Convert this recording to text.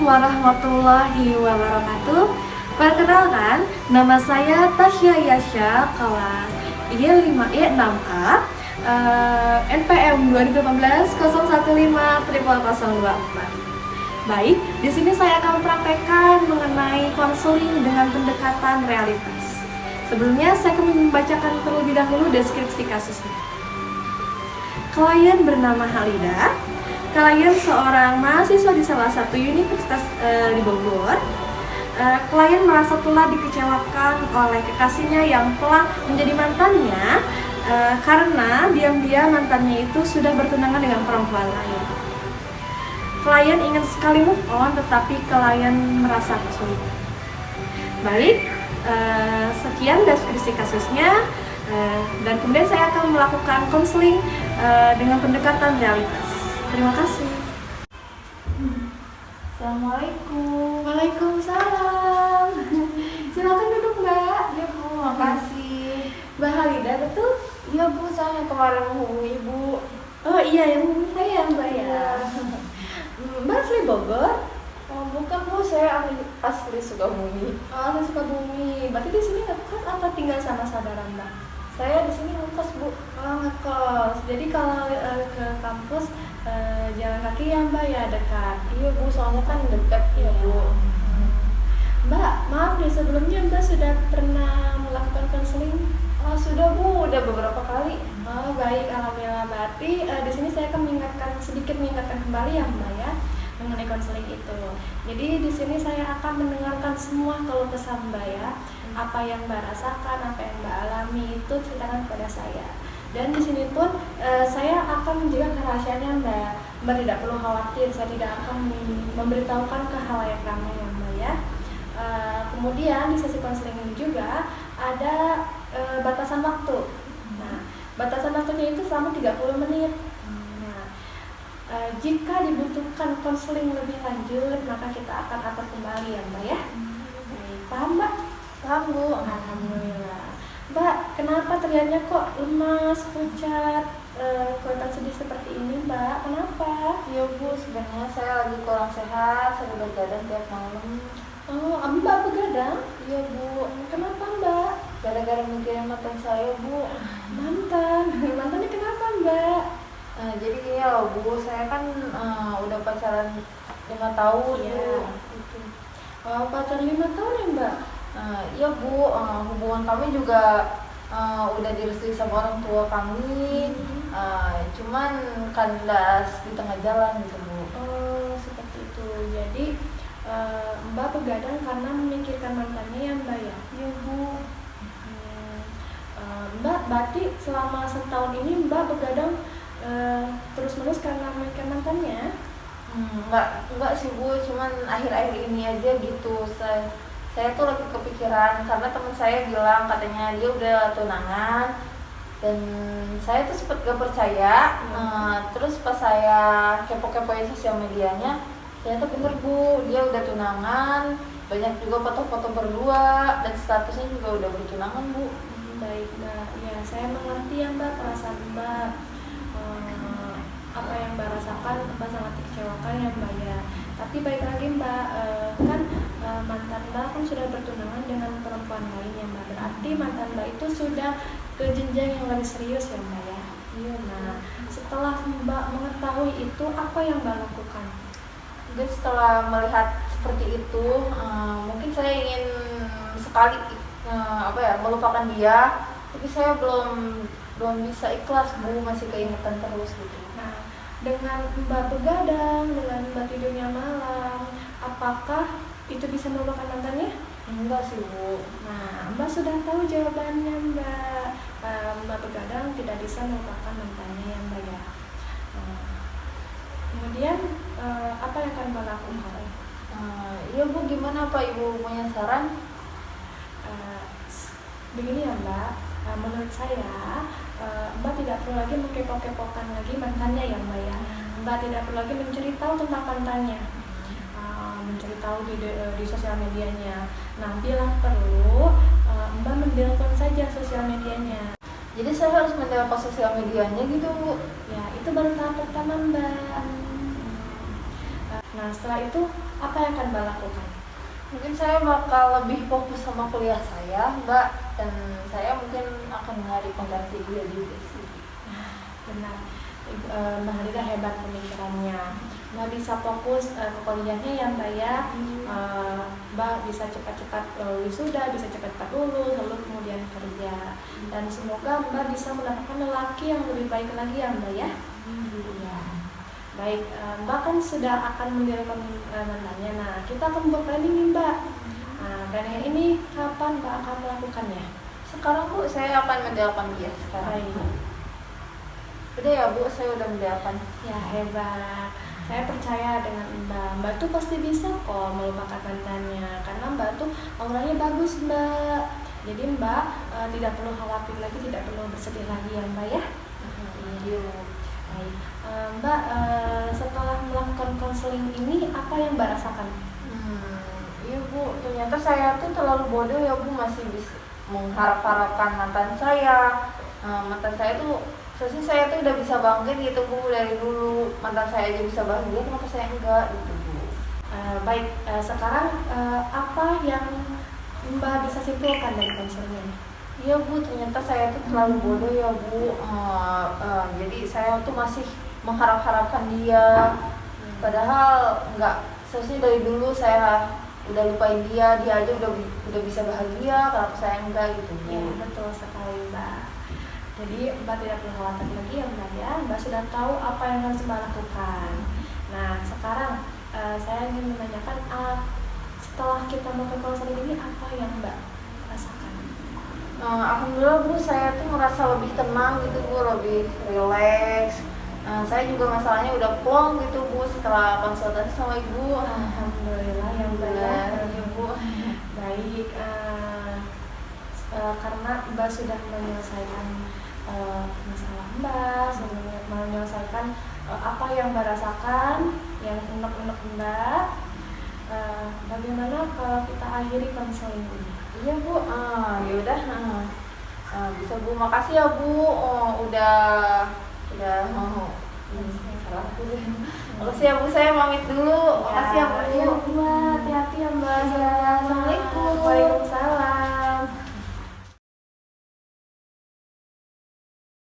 warahmatullahi wabarakatuh. Perkenalkan, nama saya Tasya Yasha, kelas Y5Y6A, NPM 2018 015 0024. Baik, di sini saya akan mempraktekkan mengenai konseling dengan pendekatan realitas. Sebelumnya saya akan membacakan terlebih dahulu deskripsi kasusnya. Klien bernama Halida. Klien seorang mahasiswa di salah satu universitas di Bogor. Klien merasa telah dikecewakan oleh kekasihnya yang telah menjadi mantannya karena diam-diam mantannya itu sudah bertunangan dengan perempuan lain. Klien ingin sekali move on, tetapi klien merasa kesulitan. Baik, sekian deskripsi kasusnya, dan kemudian saya akan melakukan konseling dengan pendekatan realitas. Terima kasih. Assalamualaikum. Waalaikumsalam. Silakan duduk, Mbak. Ya Bu, makasih. Mbak Halida, betul? Iya Bu, saya kemarin menghubungi Ibu. Oh iya, yang saya Mbak ya. Mbak asli Bogor? Oh, bukan Bu, saya asli Sukabumi. Oh, asli Sukabumi. Berarti di sini ngekos atau tinggal sama saudara Mbak? Saya di sini ngekos Bu. Oh, ngekos. Jadi kalau ke kampus jalan kaki ya Mbak ya, dekat? Iya Bu, soalnya kan dekat ya Bu. Mbak, maaf nih, sebelumnya Mbak sudah pernah melakukan konseling? Oh, sudah Bu, udah beberapa kali. Oh, baik, alhamdulillah. Berarti di sini saya akan sedikit mengingatkan kembali ya Mbak ya, mengenai konseling itu. Jadi di sini saya akan mendengarkan semua keluh kesah Mbak ya. Apa yang Mbak rasakan, apa yang Mbak alami itu ceritakan kepada saya. Dan di sini pun saya akan menjaga kerahasiaannya Mbak. Mbak tidak perlu khawatir, saya tidak akan memberitahukan ke khalayak ramai ya Mbak ya. Kemudian di sesi konseling ini juga ada batasan waktu. Nah, batasan waktunya itu selama 30 menit. Nah, jika dibutuhkan konseling lebih lanjut, maka kita akan atur kembali ya Mbak ya. Baik, paham Mbak? Paham Bu. Alhamdulillah. Mbak, kenapa terlihatnya kok lemas, pucat, kelihatan sedih seperti ini Mbak? Kenapa? Iya Bu, sebenarnya saya lagi kurang sehat, saya begadang tiap malam. Oh, Mbak begadang? Iya Bu. Kenapa Mbak? Gara-gara mikirin mantan saya Bu. Mantannya kenapa Mbak? Jadi gini loh Bu, saya kan udah pacaran 5 tahun Iya. Bu. Gitu. Oh, pacaran 5 tahun ya Mbak? Iya Bu, hubungan kami juga udah direstui sama orang tua kami, cuman kandas di tengah jalan gitu Bu. Oh, seperti itu. Jadi Mbak begadang karena memikirkan mantannya ya Mbak ya? Iya Bu. Mbak, berarti selama setahun ini Mbak begadang terus-menerus karena memikirkan mantannya? Enggak sih Bu, cuman akhir-akhir ini aja gitu. Saya tuh lagi kepikiran karena teman saya bilang katanya dia udah tunangan, dan saya tuh sempet gak percaya. Terus pas saya kepo-kepoin sosial medianya, ternyata bener Bu, dia udah tunangan, banyak juga foto-foto berdua, dan statusnya juga udah bertunangan Bu. Baik Mbak, ya saya mengerti ya Mbak perasaan Mbak. Apa yang Mbak rasakan Mbak sangat dikecewakan ya Mbak ya. Tapi baik lagi Mbak, kan mantan Mbak kan sudah bertunangan dengan perempuan lain ya Mbak. Berarti mantan Mbak itu sudah ke jenjang yang lebih serius ya Mbak ya. Iya. Nah, setelah Mbak mengetahui itu, apa yang Mbak lakukan? Dan setelah melihat seperti itu, mungkin saya ingin sekali melupakan dia, tapi saya belum bisa ikhlas Bu, masih keingetan terus gitu. Nah, dengan Mbak begadang, dengan Mbak tidurnya malam, apakah itu bisa melupakan mantannya? Enggak sih Bu. Nah, Mbak sudah tahu jawabannya Mbak. Mbak begadang tidak bisa melupakan mantannya ya Mbak ya. Kemudian apa yang akan Mbak lakukan? Iya Bu, gimana Pak Ibu punya saran? Begini ya Mbak, menurut saya Mbak tidak perlu lagi mengkepo-kepokan lagi mantannya ya Mbak ya. Mbak tidak perlu lagi mencari tahu tentang mantannya, mencari tahu di sosial medianya. Nah, bila perlu Mbak mendelpon saja sosial medianya. Jadi saya harus mendelpon sosial medianya gitu Bu? Ya, itu baru tahap pertama Mbak. Nah setelah itu apa yang akan Mbak lakukan? Mungkin saya bakal lebih fokus sama kuliah saya, Mbak, dan saya mungkin akan mencari pengganti dia juga sih. Benar, Mbak Halida hebat pemikirannya. Mbak bisa fokus ke kuliahnya ya Mbak ya. Mbak bisa cepat-cepat wisuda, bisa cepat-cepat lulus, lalu kemudian kerja. Dan semoga Mbak bisa mendapatkan lelaki yang lebih baik lagi ya Mbak ya. Ya. Baik, Mbak kan sudah akan mendirikan namanya. Nah, kita akan buat planning nih Mbak. Nah, planning ini kapan Mbak akan melakukannya? Sekarang Bu, saya akan mendoakan dia sekarang. Baik. Udah ya Bu, saya udah mendoakan. Ya hebat. Saya percaya dengan Mbak. Mbak tuh pasti bisa kok melupakan mantannya. Karena Mbak tuh auranya bagus Mbak. Jadi Mbak tidak perlu khawatir lagi, tidak perlu bersedih lagi ya Mbak ya. Iya. Baik. Mbak setelah melakukan konseling ini apa yang Mbak rasakan? Iya Bu, ternyata saya tuh terlalu bodoh ya Bu, masih bisa mengharap-harapkan mantan saya. Mantan saya tuh, seharusnya saya tuh udah bisa bangkit gitu Bu, dari dulu mantan saya aja bisa bahagia, kenapa saya enggak gitu Bu. Baik, sekarang apa yang Mbak bisa simpulkan dari konseling ini? Iya Bu, ternyata saya tuh terlalu bodoh ya Bu. Jadi saya tuh masih mengharap-harapkan dia, padahal enggak. Seharusnya dari dulu saya udah lupain dia aja udah bisa bahagia, kenapa saya enggak gitu Bu. Ya betul sekali Mbak. Jadi Mbak tidak perlu khawatir lagi ya Mbak ya. Mbak sudah tahu apa yang harus Mbak lakukan. Nah sekarang saya ingin menanyakan setelah kita melakukan konseling ini apa yang Mbak rasakan? Alhamdulillah Bu, saya tuh merasa lebih tenang gitu Bu, lebih rileks. Saya juga masalahnya udah plong gitu Bu setelah konsultasi sama Ibu. Alhamdulillah ya Mbak ya. Iya Bu. Baik, karena Mbak sudah menyelesaikan masalah Mbak, sudah menyelesaikan apa yang Mbak rasakan, yang unek-unek Mbak. Bagaimana kalau kita akhiri konseling ini? Iya Bu, yaudah. Bisa Bu, makasih ya Bu. Udah salah Bu. Makasih ya Bu, saya pamit dulu. Makasih ya Bu. Iya Bu, hati-hati ya Mbak. Assalamualaikum. Waalaikumsalam.